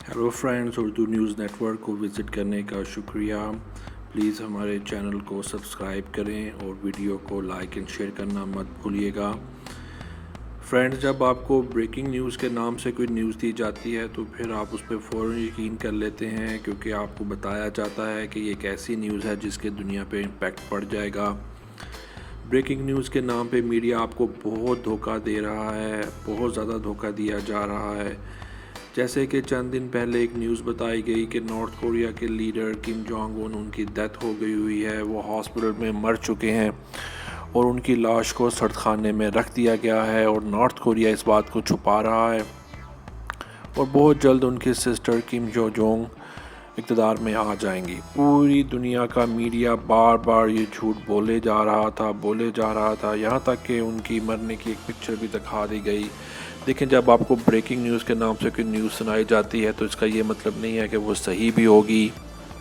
Hello friends, Urdu news network کو visit کرنے کا شکریہ. پلیز ہمارے چینل کو سبسکرائب کریں اور ویڈیو کو لائک اینڈ شیئر کرنا مت بھولیے گا. فرینڈز، جب آپ کو بریکنگ نیوز کے نام سے کوئی نیوز دی جاتی ہے تو پھر آپ اس پہ فوراً یقین کر لیتے ہیں، کیونکہ آپ کو بتایا جاتا ہے کہ یہ ایک ایسی نیوز ہے جس کے دنیا پہ امپیکٹ پڑ جائے گا. بریکنگ نیوز کے نام پہ میڈیا آپ کو بہت دھوکہ دے رہا ہے، بہت زیادہ دھوکہ دیا جا رہا ہے. جیسے کہ چند دن پہلے ایک نیوز بتائی گئی کہ نارتھ کوریا کے لیڈر کم جونگ اون، ان کی ڈیتھ ہو گئی ہوئی ہے، وہ ہاسپٹل میں مر چکے ہیں اور ان کی لاش کو سرد خانے میں رکھ دیا گیا ہے، اور نارتھ کوریا اس بات کو چھپا رہا ہے. اور بہت جلد ان کی سسٹر کم جونگ اقتدار میں آ جائیں گی. پوری دنیا کا میڈیا بار بار یہ جھوٹ بولے جا رہا تھا، یہاں تک کہ ان کی مرنے کی ایک پکچر بھی دکھا دی گئی. دیکھیں، جب آپ کو بریکنگ نیوز کے نام سے کوئی نیوز سنائی جاتی ہے تو اس کا یہ مطلب نہیں ہے کہ وہ صحیح بھی ہوگی،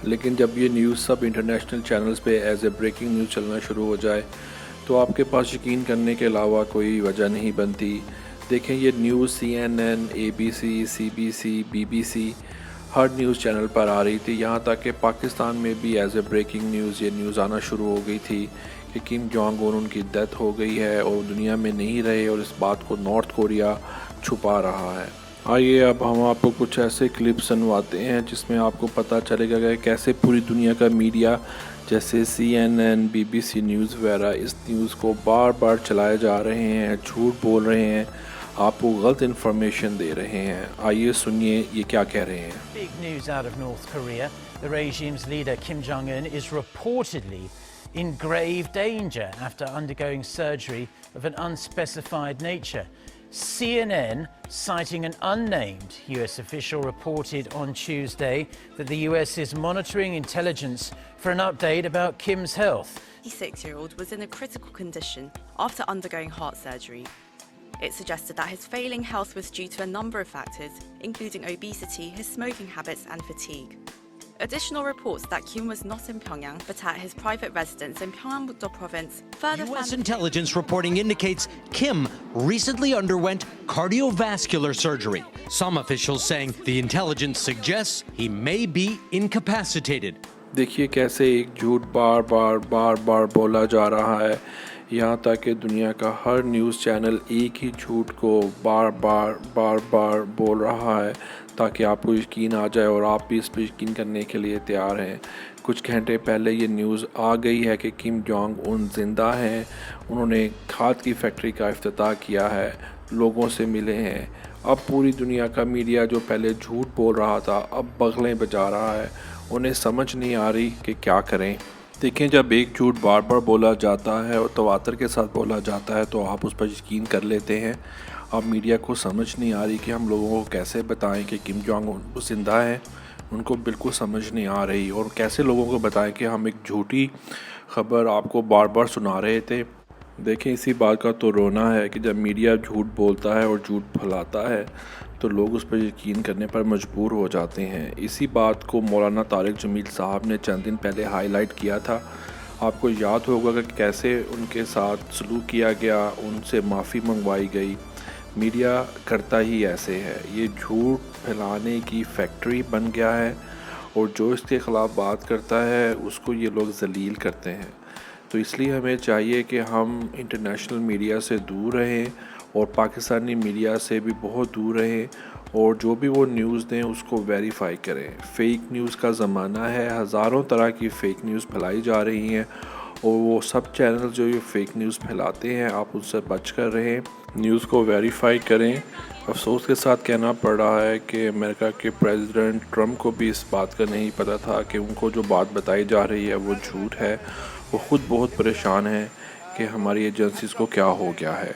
لیکن جب یہ نیوز سب انٹرنیشنل چینلز پہ ایز اے بریکنگ نیوز چلنا شروع ہو جائے تو آپ کے پاس یقین کرنے کے علاوہ کوئی وجہ نہیں بنتی. دیکھیں، یہ news CNN، ABC، CBC، BBC ہر نیوز چینل پر آ رہی تھی، یہاں تک کہ پاکستان میں بھی ایز اے بریکنگ نیوز یہ نیوز آنا شروع ہو گئی تھی کہ کم جونگ اون، ان کی ڈیتھ ہو گئی ہے اور دنیا میں نہیں رہے، اور اس بات کو نارتھ کوریا چھپا رہا ہے. آئیے اب ہم آپ کو کچھ ایسے کلپ سنواتے ہیں جس میں آپ کو پتہ چلے گا کہ کیسے پوری دنیا کا میڈیا جیسے CNN، BBC نیوز وغیرہ اس نیوز کو بار بار چلائے جا رہے ہیں، جھوٹ بول رہے ہیں، آپ کو غلط انفارمیشن دے رہے ہیں. آئیے سنیے یہ کیا کہہ رہے ہیں. Big news out of North Korea. The regime's leader Kim Jong-un is reportedly in grave danger after undergoing surgery of an unspecified nature. CNN, citing an unnamed US official, reported on Tuesday that the US is monitoring intelligence for an update about Kim's health. The 56-year-old was in a critical condition after undergoing heart surgery. It suggested that his failing health was due to a number of factors, including obesity, his smoking habits, and fatigue. Additional reports that Kim was not in Pyongyang, but at his private residence in Gyeonggi Province. U.S. intelligence reporting indicates Kim recently underwent cardiovascular surgery. Some officials saying the intelligence suggests he may be incapacitated. دیکھیے کیسے ایک جھوٹ بار بار بولا جا رہا ہے، یہاں تک کہ دنیا کا ہر نیوز چینل ایک ہی جھوٹ کو بار بار بول رہا ہے تاکہ آپ کو یقین آ جائے اور آپ بھی اس پہ یقین کرنے کے لیے تیار ہیں. کچھ گھنٹے پہلے یہ نیوز آ گئی ہے کہ کم جونگ اون زندہ ہیں، انہوں نے کھاد کی فیکٹری کا افتتاح کیا ہے، لوگوں سے ملے ہیں. اب پوری دنیا کا میڈیا جو پہلے جھوٹ بول رہا تھا اب بغلیں بجا رہا ہے، انہیں سمجھ نہیں آ رہی کہ کیا کریں. دیکھیں، جب ایک جھوٹ بار بولا جاتا ہے اور تواتر کے ساتھ بولا جاتا ہے تو آپ اس پر یقین کر لیتے ہیں. اب میڈیا کو سمجھ نہیں آ رہی کہ ہم لوگوں کو کیسے بتائیں کہ کم جونگ اون زندہ ہیں، ان کو بالکل سمجھ نہیں آ رہی، اور کیسے لوگوں کو بتائیں کہ ہم ایک جھوٹی خبر آپ کو بار سنا رہے تھے. دیکھیں، اسی بات کا تو رونا ہے کہ جب میڈیا جھوٹ بولتا ہے اور جھوٹ پھیلاتا ہے تو لوگ اس پر یقین کرنے پر مجبور ہو جاتے ہیں. اسی بات کو مولانا طارق جمیل صاحب نے چند دن پہلے ہائی لائٹ کیا تھا. آپ کو یاد ہوگا کہ کیسے ان کے ساتھ سلوک کیا گیا، ان سے معافی منگوائی گئی. میڈیا کرتا ہی ایسے ہے، یہ جھوٹ پھیلانے کی فیکٹری بن گیا ہے، اور جو اس کے خلاف بات کرتا ہے اس کو یہ لوگ ذلیل کرتے ہیں. تو اس لیے ہمیں چاہیے کہ ہم انٹرنیشنل میڈیا سے دور رہیں اور پاکستانی میڈیا سے بھی بہت دور رہیں، اور جو بھی وہ نیوز دیں اس کو ویریفائی کریں. فیک نیوز کا زمانہ ہے، ہزاروں طرح کی فیک نیوز پھیلائی جا رہی ہیں، اور وہ سب چینل جو یہ فیک نیوز پھیلاتے ہیں آپ ان سے بچ کر رہیں، نیوز کو ویریفائی کریں. افسوس کے ساتھ کہنا پڑ رہا ہے کہ امریکہ کے پریزیڈنٹ ٹرمپ کو بھی اس بات کا نہیں پتہ تھا کہ ان کو جو بات بتائی جا رہی ہے وہ جھوٹ ہے. وہ خود بہت پریشان ہیں کہ ہماری ایجنسیز کو کیا ہو گیا ہے.